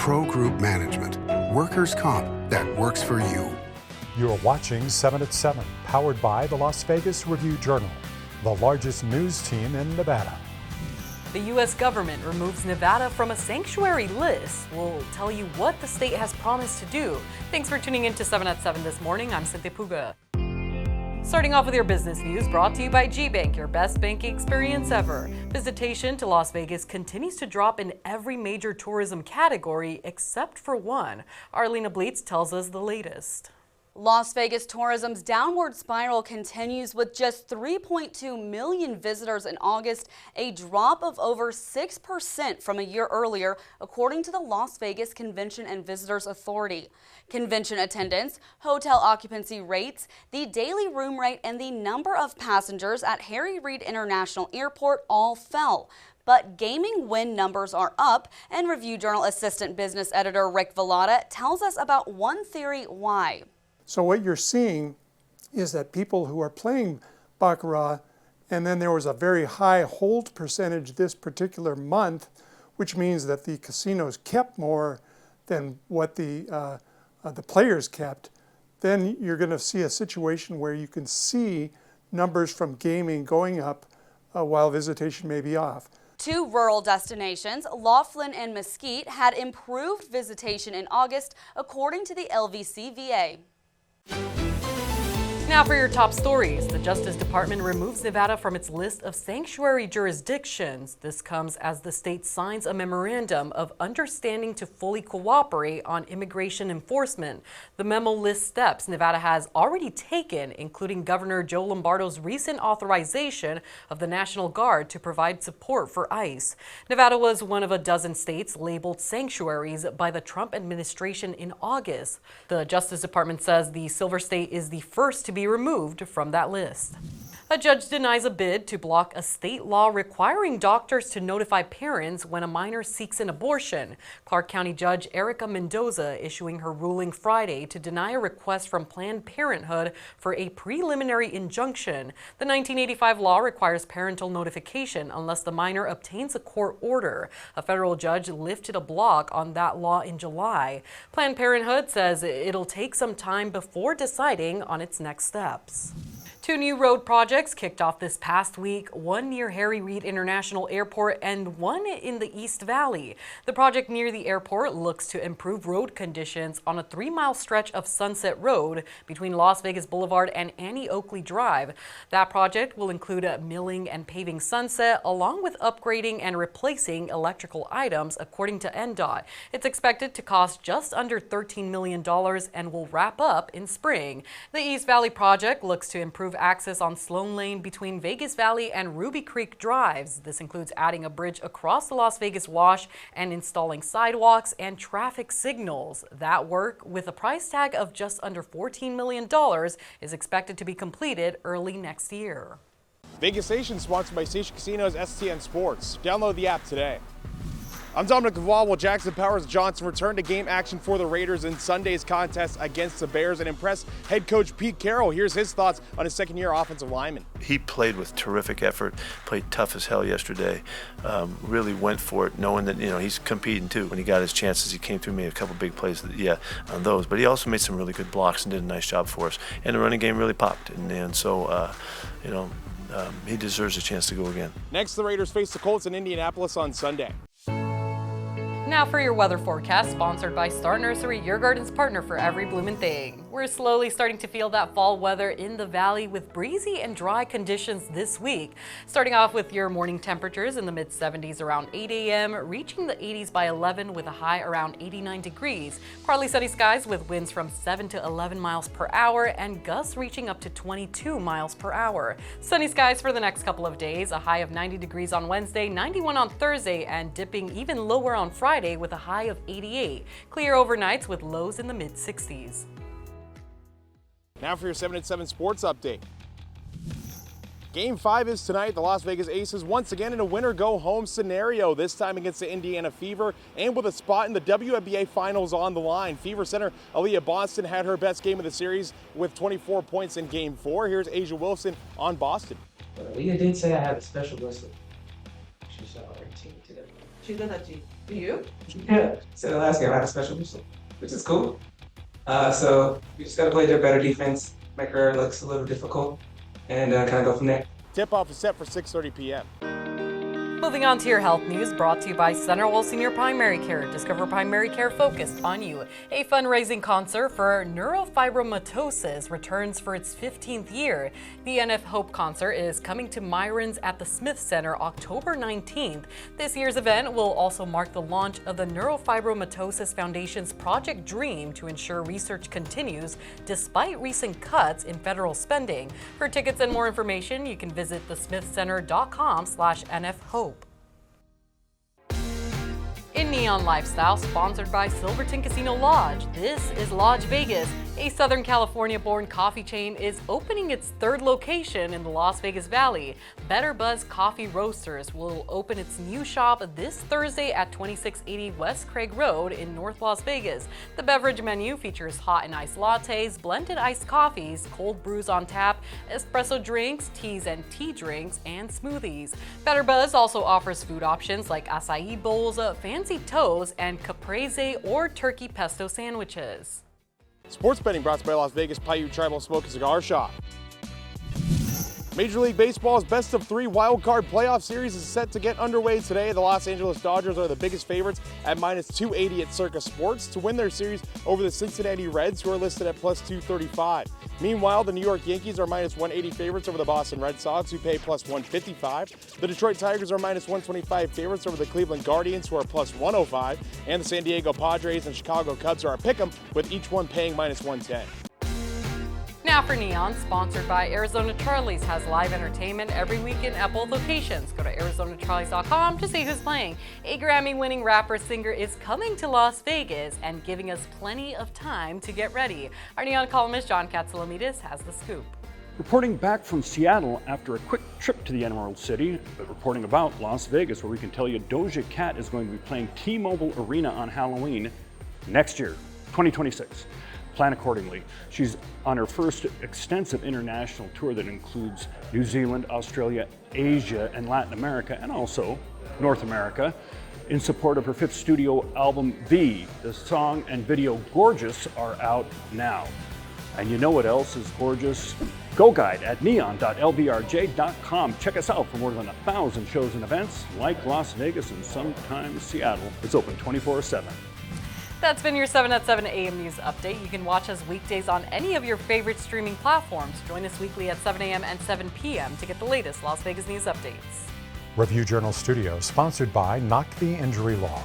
Pro Group Management. Workers' comp that works for you. You're watching 7 at 7, powered by the Las Vegas Review-Journal, the largest news team in Nevada. The U.S. government removes Nevada from a sanctuary list. We'll tell you what the state has promised to do. Thanks for tuning in to 7 at 7 this morning. I'm Cynthia Puga. Starting off with your business news, brought to you by G-Bank, your best banking experience ever. Visitation to Las Vegas continues to drop in every major tourism category except for one. Arlena Bleets tells us the latest. Las Vegas tourism's downward spiral continues with just 3.2 million visitors in August, a drop of over 6% from a year earlier, according to the Las Vegas Convention and Visitors Authority. Convention attendance, hotel occupancy rates, the daily room rate, and the number of passengers at Harry Reid International Airport all fell. But gaming win numbers are up, and Review-Journal assistant business editor Rick Vallada tells us about one theory why. So what you're seeing is that people who are playing Baccarat, and then there was a very high hold percentage this particular month, which means that the casinos kept more than what the players kept, then you're going to see a situation where you can see numbers from gaming going up while visitation may be off. Two rural destinations, Laughlin and Mesquite, had improved visitation in August, according to the LVCVA. Now for your top stories. The Justice Department removes Nevada from its list of sanctuary jurisdictions. This comes as the state signs a memorandum of understanding to fully cooperate on immigration enforcement. The memo lists steps Nevada has already taken, including Governor Joe Lombardo's recent authorization of the National Guard to provide support for ICE. Nevada was one of a dozen states labeled sanctuaries by the Trump administration in August. The Justice Department says the Silver State is the first to be removed from that list. A judge denies a bid to block a state law requiring doctors to notify parents when a minor seeks an abortion. Clark County Judge Erica Mendoza issuing her ruling Friday to deny a request from Planned Parenthood for a preliminary injunction. The 1985 law requires parental notification unless the minor obtains a court order. A federal judge lifted a block on that law in July. Planned Parenthood says it'll take some time before deciding on its next steps. Two new road projects kicked off this past week, one near Harry Reid International Airport and one in the East Valley. The project near the airport looks to improve road conditions on a 3-mile stretch of Sunset Road between Las Vegas Boulevard and Annie Oakley Drive. That project will include milling and paving Sunset, along with upgrading and replacing electrical items, according to NDOT. It's expected to cost just under $13 million and will wrap up in spring. The East Valley project looks to improve access on Sloan Lane between Vegas Valley and Ruby Creek Drives. This includes adding a bridge across the Las Vegas Wash and installing sidewalks and traffic signals. That work, with a price tag of just under $14 million, is expected to be completed early next year. Vegasation sponsored by Station Casinos STN Sports. Download the app today. I'm Dominic Gavois. While Jackson Powers Johnson returned to game action for the Raiders in Sunday's contest against the Bears and impressed head coach Pete Carroll. Here's his thoughts on his second-year offensive lineman. He played with terrific effort, played tough as hell yesterday, really went for it, knowing that he's competing too. When he got his chances, he came through, made a couple big plays, on those. But he also made some really good blocks and did a nice job for us. And the running game really popped, and so he deserves a chance to go again. Next, the Raiders face the Colts in Indianapolis on Sunday. Now for your weather forecast, sponsored by Star Nursery, your garden's partner for every bloomin' thing. We're slowly starting to feel that fall weather in the valley with breezy and dry conditions this week. Starting off with your morning temperatures in the mid-70s around 8 a.m., reaching the 80s by 11 with a high around 89 degrees. Partly sunny skies with winds from 7 to 11 miles per hour and gusts reaching up to 22 miles per hour. Sunny skies for the next couple of days, a high of 90 degrees on Wednesday, 91 on Thursday, and dipping even lower on Friday with a high of 88. Clear overnights with lows in the mid-60s. Now for your 7 at 7 sports update. Game 5 is tonight. The Las Vegas Aces once again in a winner-go-home scenario, this time against the Indiana Fever, and with a spot in the WNBA Finals on the line. Fever center Aaliyah Boston had her best game of the series with 24 points in Game 4. Here's Asia Wilson on Boston. Aaliyah did say I have a special blessing. She's our team today. She's got that You? Yeah. So last game I had a special mission, which is cool. So we just gotta play their better defense, make her looks a little difficult, and kind of go from there. Tip-off is set for 6:30 p.m. Moving on to your health news, brought to you by Centerville Senior Primary Care. Discover primary care focused on you. A fundraising concert for neurofibromatosis returns for its 15th year. The NF Hope concert is coming to Myron's at the Smith Center October 19th. This year's event will also mark the launch of the Neurofibromatosis Foundation's Project Dream to ensure research continues despite recent cuts in federal spending. For tickets and more information, you can visit thesmithcenter.com/NFHope. In Neon Lifestyle, sponsored by Silverton Casino Lodge, this is Lodge Vegas. A Southern California-born coffee chain is opening its third location in the Las Vegas Valley. Better Buzz Coffee Roasters will open its new shop this Thursday at 2680 West Craig Road in North Las Vegas. The beverage menu features hot and iced lattes, blended iced coffees, cold brews on tap, espresso drinks, teas and tea drinks, and smoothies. Better Buzz also offers food options like acai bowls, fancy toast, and caprese or turkey pesto sandwiches. Sports betting brought to you by Las Vegas Paiute Tribal Smoke and Cigar Shop. Major League Baseball's best of 3 wild card playoff series is set to get underway today. The Los Angeles Dodgers are the biggest favorites at -280 at Circa Sports to win their series over the Cincinnati Reds, who are listed at +235. Meanwhile, the New York Yankees are -180 favorites over the Boston Red Sox, who pay +155. The Detroit Tigers are -125 favorites over the Cleveland Guardians, who are +105. And the San Diego Padres and Chicago Cubs are a pick'em, with each one paying -110. Now for Neon, sponsored by Arizona Charlie's, has live entertainment every week in at both locations. Go to ArizonaCharlies.com to see who's playing. A Grammy-winning rapper-singer is coming to Las Vegas and giving us plenty of time to get ready. Our Neon columnist John Katsilomedes has the scoop. Reporting back from Seattle after a quick trip to the Emerald City, but reporting about Las Vegas, where we can tell you Doja Cat is going to be playing T-Mobile Arena on Halloween next year, 2026. Plan accordingly. She's on her first extensive international tour that includes New Zealand, Australia, Asia, and Latin America, and also North America, in support of her 5th studio album, V. The song and video Gorgeous are out now. And you know what else is gorgeous? Go Guide at neon.lbrj.com. Check us out for more than 1,000 shows and events like Las Vegas and sometimes Seattle. It's open 24/7. That's been your 7 at 7 a.m. news update. You can watch us weekdays on any of your favorite streaming platforms. Join us weekly at 7 a.m. and 7 p.m. to get the latest Las Vegas news updates. Review Journal Studios, sponsored by Knock the Injury Law.